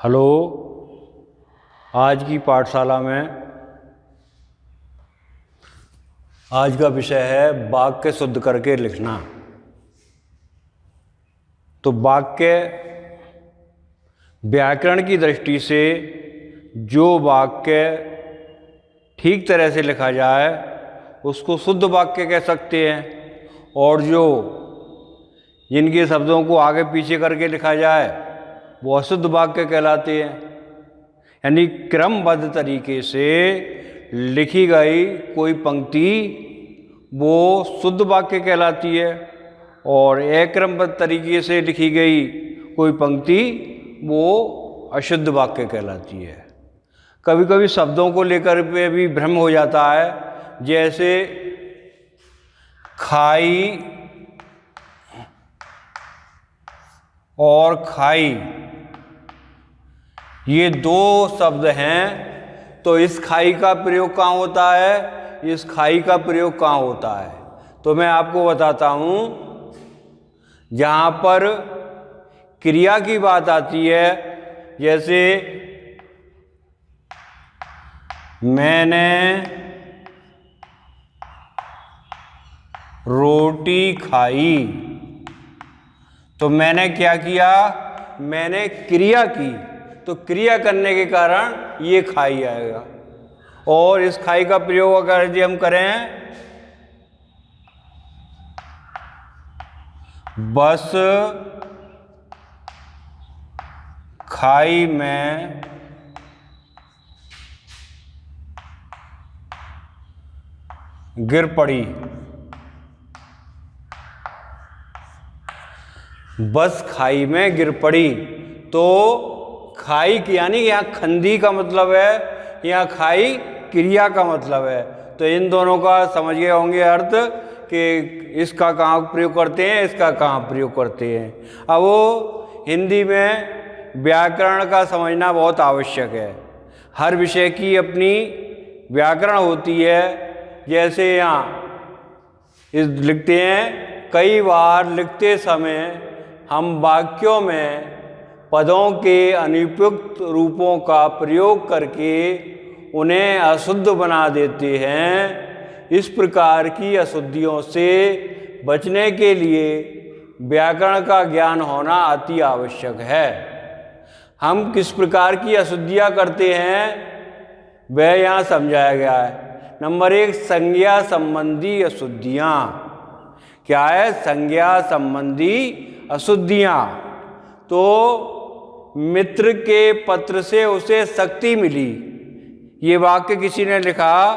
Hello. आज की पाठशाला में आज का विषय है वाक्य शुद्ध करके लिखना। तो वाक्य व्याकरण की दृष्टि से जो वाक्य ठीक तरह से लिखा जाए उसको शुद्ध वाक्य कह सकते हैं, और जो जिनके शब्दों को आगे पीछे करके लिखा जाए वो अशुद्ध वाक्य कहलाते हैं। यानी क्रमबद्ध तरीके से लिखी गई कोई पंक्ति वो शुद्ध वाक्य कहलाती है, और अक्रमबद्ध तरीके से लिखी गई कोई पंक्ति वो अशुद्ध वाक्य कहलाती है। कभी कभी शब्दों को लेकर पे भी भ्रम हो जाता है, जैसे खाई और खाई, ये दो शब्द हैं, तो इस खाई का प्रयोग कहाँ होता है, इस खाई का प्रयोग कहाँ होता है। तो मैं आपको बताता हूँ, जहाँ पर क्रिया की बात आती है, जैसे मैंने रोटी खाई, तो मैंने क्या किया, मैंने क्रिया की, तो क्रिया करने के कारण ये खाई आएगा। और इस खाई का प्रयोग अगर यदि हम करें, बस खाई में गिर पड़ी, बस खाई में गिर पड़ी, तो खाई की यानी यहाँ खंदी का मतलब है, यहाँ खाई क्रिया का मतलब है। तो इन दोनों का समझ गए होंगे अर्थ कि इसका कहाँ प्रयोग करते हैं, इसका कहाँ प्रयोग करते हैं। अब वो हिंदी में व्याकरण का समझना बहुत आवश्यक है। हर विषय की अपनी व्याकरण होती है। जैसे यहाँ लिखते हैं, कई बार लिखते समय हम वाक्यों में पदों के अनुपयुक्त रूपों का प्रयोग करके उन्हें अशुद्ध बना देते हैं। इस प्रकार की अशुद्धियों से बचने के लिए व्याकरण का ज्ञान होना अति आवश्यक है। हम किस प्रकार की अशुद्धियाँ करते हैं वह यहाँ समझाया गया है। नंबर 1, संज्ञा संबंधी अशुद्धियाँ। क्या है? संज्ञा संबंधी अशुद्धियाँ। तो मित्र के पत्र से उसे शक्ति मिली, ये वाक्य किसी ने लिखा,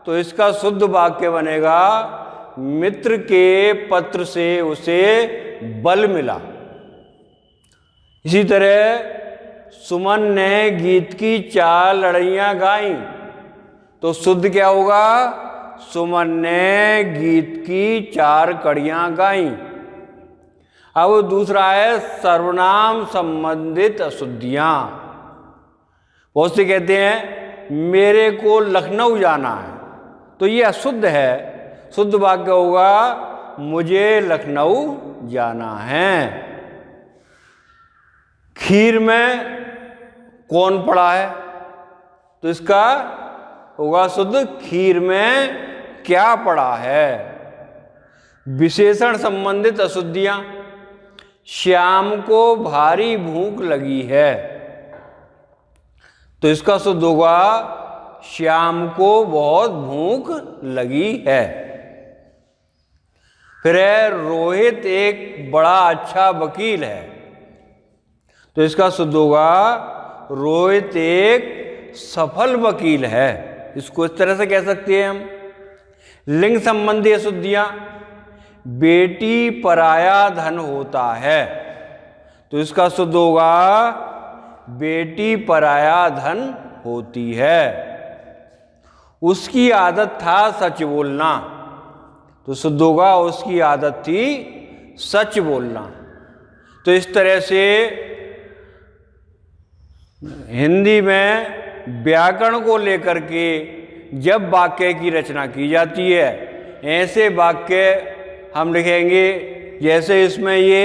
तो इसका शुद्ध वाक्य बनेगा, मित्र के पत्र से उसे बल मिला। इसी तरह सुमन ने गीत की 4 लड़ैयाँ गाईं, तो शुद्ध क्या होगा? सुमन ने गीत की 4 कड़ियाँ गाईं। अब दूसरा है सर्वनाम संबंधित अशुद्धियाँ। बहुत से कहते हैं मेरे को लखनऊ जाना है, तो ये अशुद्ध है। शुद्ध वाक्य होगा मुझे लखनऊ जाना है। खीर में कौन पड़ा है, तो इसका होगा शुद्ध खीर में क्या पड़ा है। विशेषण संबंधित अशुद्धियाँ। श्याम को भारी भूख लगी है, तो इसका शुद्ध होगा श्याम को बहुत भूख लगी है। फिर है रोहित एक बड़ा अच्छा वकील है, तो इसका शुद्ध होगा रोहित एक सफल वकील है। इसको इस तरह से कह सकते हैं हम। लिंग संबंधी अशुद्धियाँ। बेटी पराया धन होता है, तो इसका शुद्ध होगा बेटी पराया धन होती है। उसकी आदत था सच बोलना, तो शुद्ध होगा उसकी आदत थी सच बोलना। तो इस तरह से हिंदी में व्याकरण को लेकर के जब वाक्य की रचना की जाती है, ऐसे वाक्य हम लिखेंगे। जैसे इसमें ये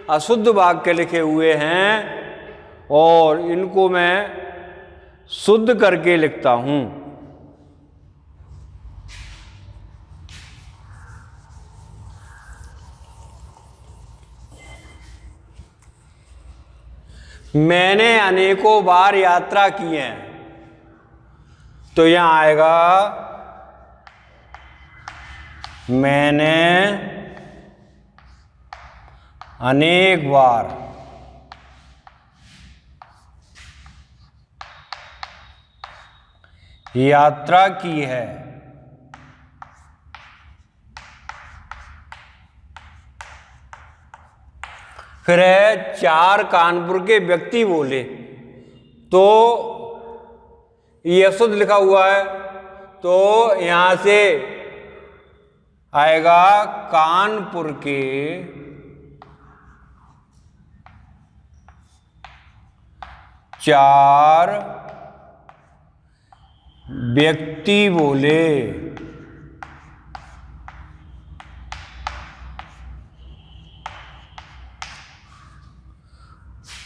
अशुद्ध वाक्य लिखे हुए हैं, और इनको मैं शुद्ध करके लिखता हूं। मैंने अनेकों बार यात्रा की है, तो यहां आएगा मैंने अनेक बार यात्रा की है। फिर है 4 कानपुर के व्यक्ति बोले, तो ये अशुद्ध लिखा हुआ है, तो यहां से आएगा कानपुर के 4 व्यक्ति बोले।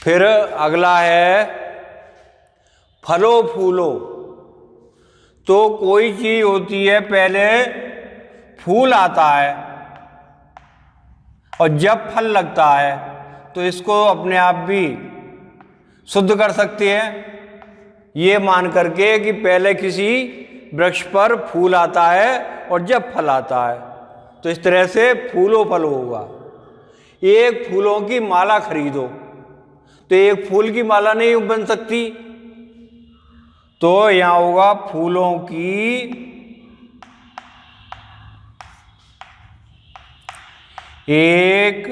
फिर अगला है फलो फूलो, तो कोई चीज होती है पहले फूल आता है और जब फल लगता है, तो इसको अपने आप भी शुद्ध कर सकते हैं, ये मान करके कि पहले किसी वृक्ष पर फूल आता है और जब फल आता है, तो इस तरह से फूलो फल होगा। एक फूलों की माला खरीदो, तो एक फूल की माला नहीं बन सकती, तो यहां होगा फूलों की एक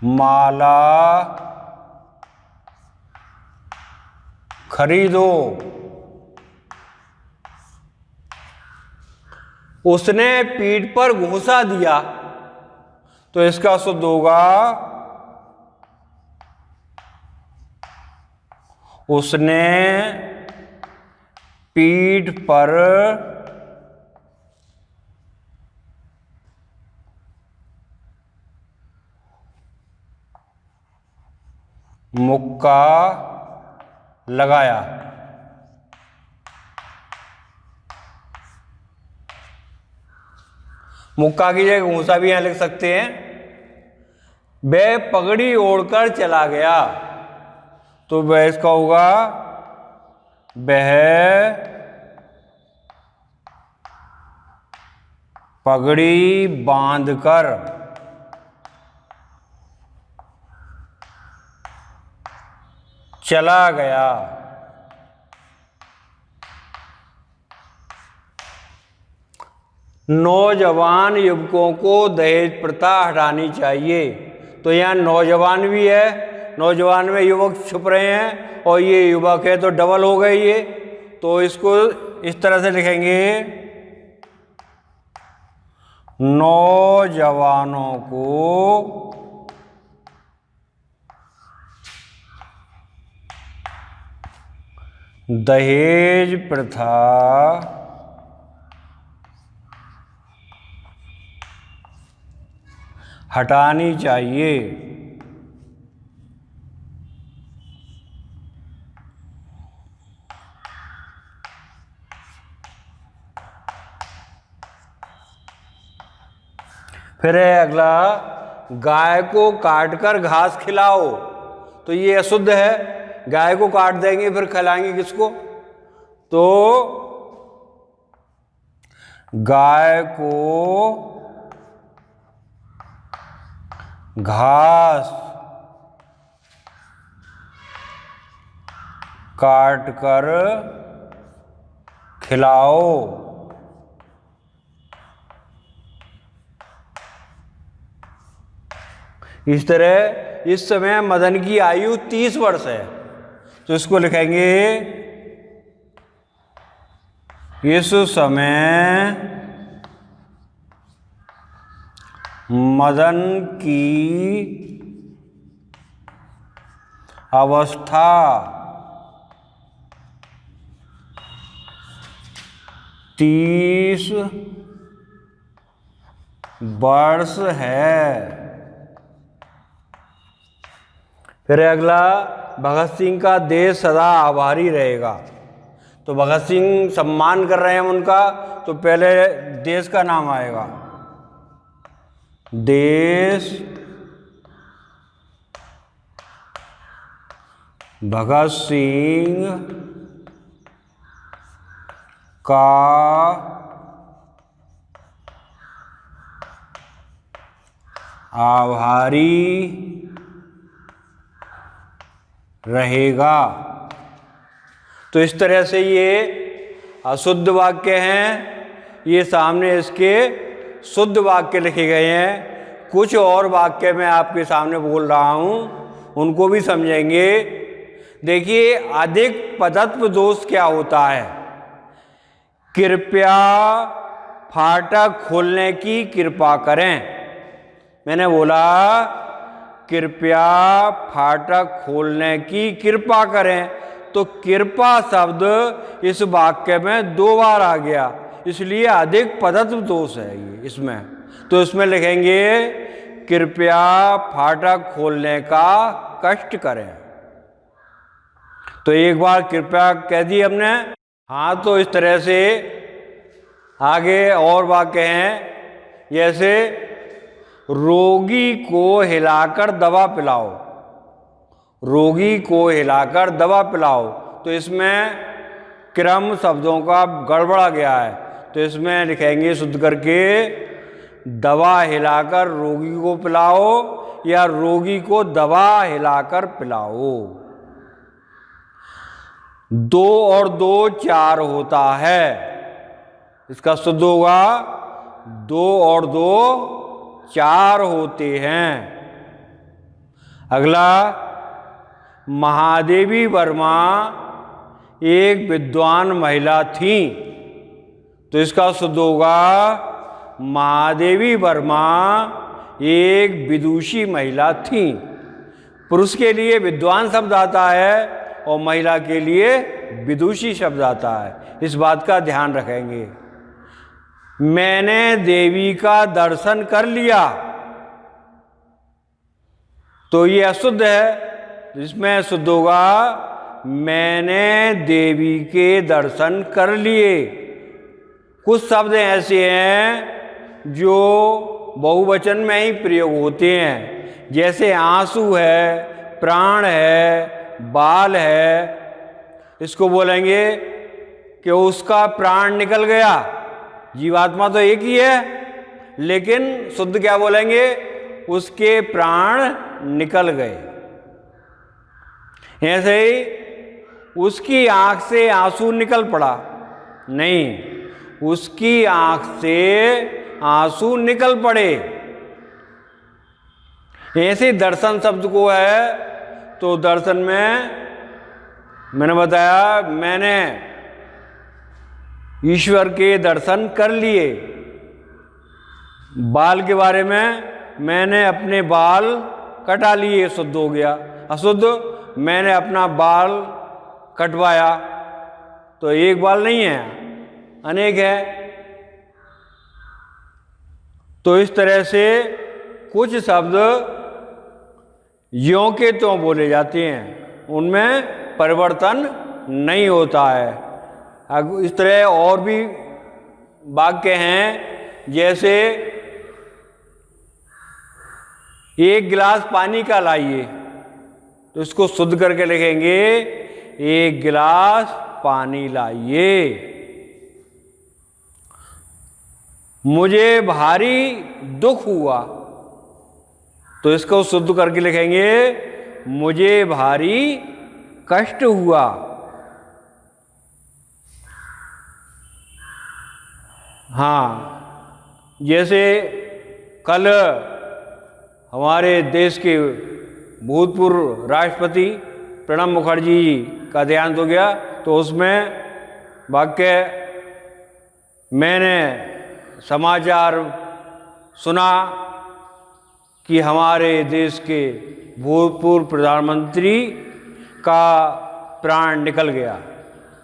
माला खरीदो। उसने पीठ पर घूंसा दिया, तो इसका शुद्ध होगा उसने पीठ पर मुक्का लगाया। मुक्का की जगह घूंसा भी यहां लिख सकते हैं। वह पगड़ी ओढ़कर चला गया, तो वह इसका होगा वह पगड़ी बांधकर चला गया। नौजवान युवकों को दहेज प्रथा हटानी चाहिए, तो यहाँ नौजवान भी है, नौजवान में युवक छुप रहे हैं और ये युवक है, तो डबल हो गए ये, तो इसको इस तरह से लिखेंगे नौजवानों को दहेज प्रथा हटानी चाहिए। फिर है अगला, गाय को काटकर घास खिलाओ, तो ये अशुद्ध है, गाय को काट देंगे फिर खिलाएंगे किसको, तो गाय को घास काट कर खिलाओ। इस तरह इस समय मदन की आयु 30 वर्ष है, तो इसको लिखेंगे इस समय मदन की अवस्था 30 वर्ष है। फिर अगला, भगत सिंह का देश सदा आभारी रहेगा। तो भगत सिंह सम्मान कर रहे हैं हम उनका, तो पहले देश का नाम आएगा, देश भगत सिंह का आभारी रहेगा। तो इस तरह से ये अशुद्ध वाक्य हैं, ये सामने इसके शुद्ध वाक्य लिखे गए हैं। कुछ और वाक्य मैं आपके सामने बोल रहा हूँ, उनको भी समझेंगे। देखिए, अधिक पदत्व दोष क्या होता है? कृपया फाटक खोलने की कृपा करें। मैंने बोला कृपया फाटक खोलने की कृपा करें, तो कृपा शब्द इस वाक्य में 2 बार आ गया, इसलिए अधिक पदत्व दोष है ये इसमें। तो इसमें लिखेंगे कृपया फाटक खोलने का कष्ट करें। तो एक बार कृपया कह दी हमने। हाँ, तो इस तरह से आगे और वाक्य हैं, जैसे रोगी को हिलाकर दवा पिलाओ, रोगी को हिलाकर दवा पिलाओ। तो इसमें क्रम शब्दों का गड़बड़ा गया है, तो इसमें लिखेंगे शुद्ध करके, दवा हिलाकर रोगी को पिलाओ या रोगी को दवा हिलाकर पिलाओ। 2 और 2 4 होता है, इसका शुद्ध होगा 2 और 2 4 होते हैं। अगला, महादेवी वर्मा एक विद्वान महिला थी। तो इसका शुद्ध होगा महादेवी वर्मा एक विदुषी महिला थी। पुरुष के लिए विद्वान शब्द आता है और महिला के लिए विदुषी शब्द आता है, इस बात का ध्यान रखेंगे। मैंने देवी का दर्शन कर लिया, तो ये अशुद्ध है, जिसमें शुद्ध होगा मैंने देवी के दर्शन कर लिए। कुछ शब्द ऐसे हैं जो बहुवचन में ही प्रयोग होते हैं, जैसे आंसू है, प्राण है, बाल है। इसको बोलेंगे कि उसका प्राण निकल गया। जीवात्मा तो एक ही है, लेकिन शुद्ध क्या बोलेंगे? उसके प्राण निकल गए। ऐसे ही उसकी आंख से आंसू निकल पड़ा, नहीं, उसकी आंख से आंसू निकल पड़े। ऐसे दर्शन शब्द को है, तो दर्शन में मैंने बताया मैंने ईश्वर के दर्शन कर लिए। बाल के बारे में, मैंने अपने बाल कटा लिए, शुद्ध हो गया। अशुद्ध, मैंने अपना बाल कटवाया, तो एक बाल नहीं है, अनेक है। तो इस तरह से कुछ शब्द यों के त्यों बोले जाते हैं, उनमें परिवर्तन नहीं होता है। इस तरह और भी वाक्य हैं, जैसे एक गिलास पानी का लाइए, तो इसको शुद्ध करके लिखेंगे एक गिलास पानी लाइए। मुझे भारी दुख हुआ, तो इसको शुद्ध करके लिखेंगे मुझे भारी कष्ट हुआ। हाँ, जैसे कल हमारे देश के भूतपूर्व राष्ट्रपति प्रणब मुखर्जी जी का देहांत हो गया, तो उसमें वाक्य मैंने समाचार सुना कि हमारे देश के भूतपूर्व प्रधानमंत्री का प्राण निकल गया,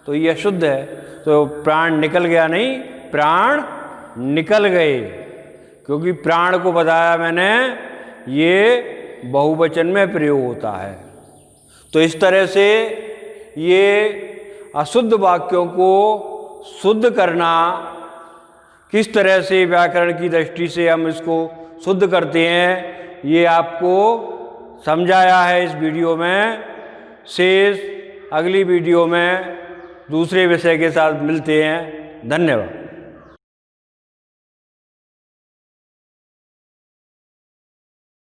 तो ये अशुद्ध है। तो प्राण निकल गया नहीं, प्राण निकल गए, क्योंकि प्राण को बताया मैंने, ये बहुवचन में प्रयोग होता है। तो इस तरह से ये अशुद्ध वाक्यों को शुद्ध करना, किस तरह से व्याकरण की दृष्टि से हम इसको शुद्ध करते हैं, ये आपको समझाया है इस वीडियो में। शेष अगली वीडियो में दूसरे विषय के साथ मिलते हैं। धन्यवाद।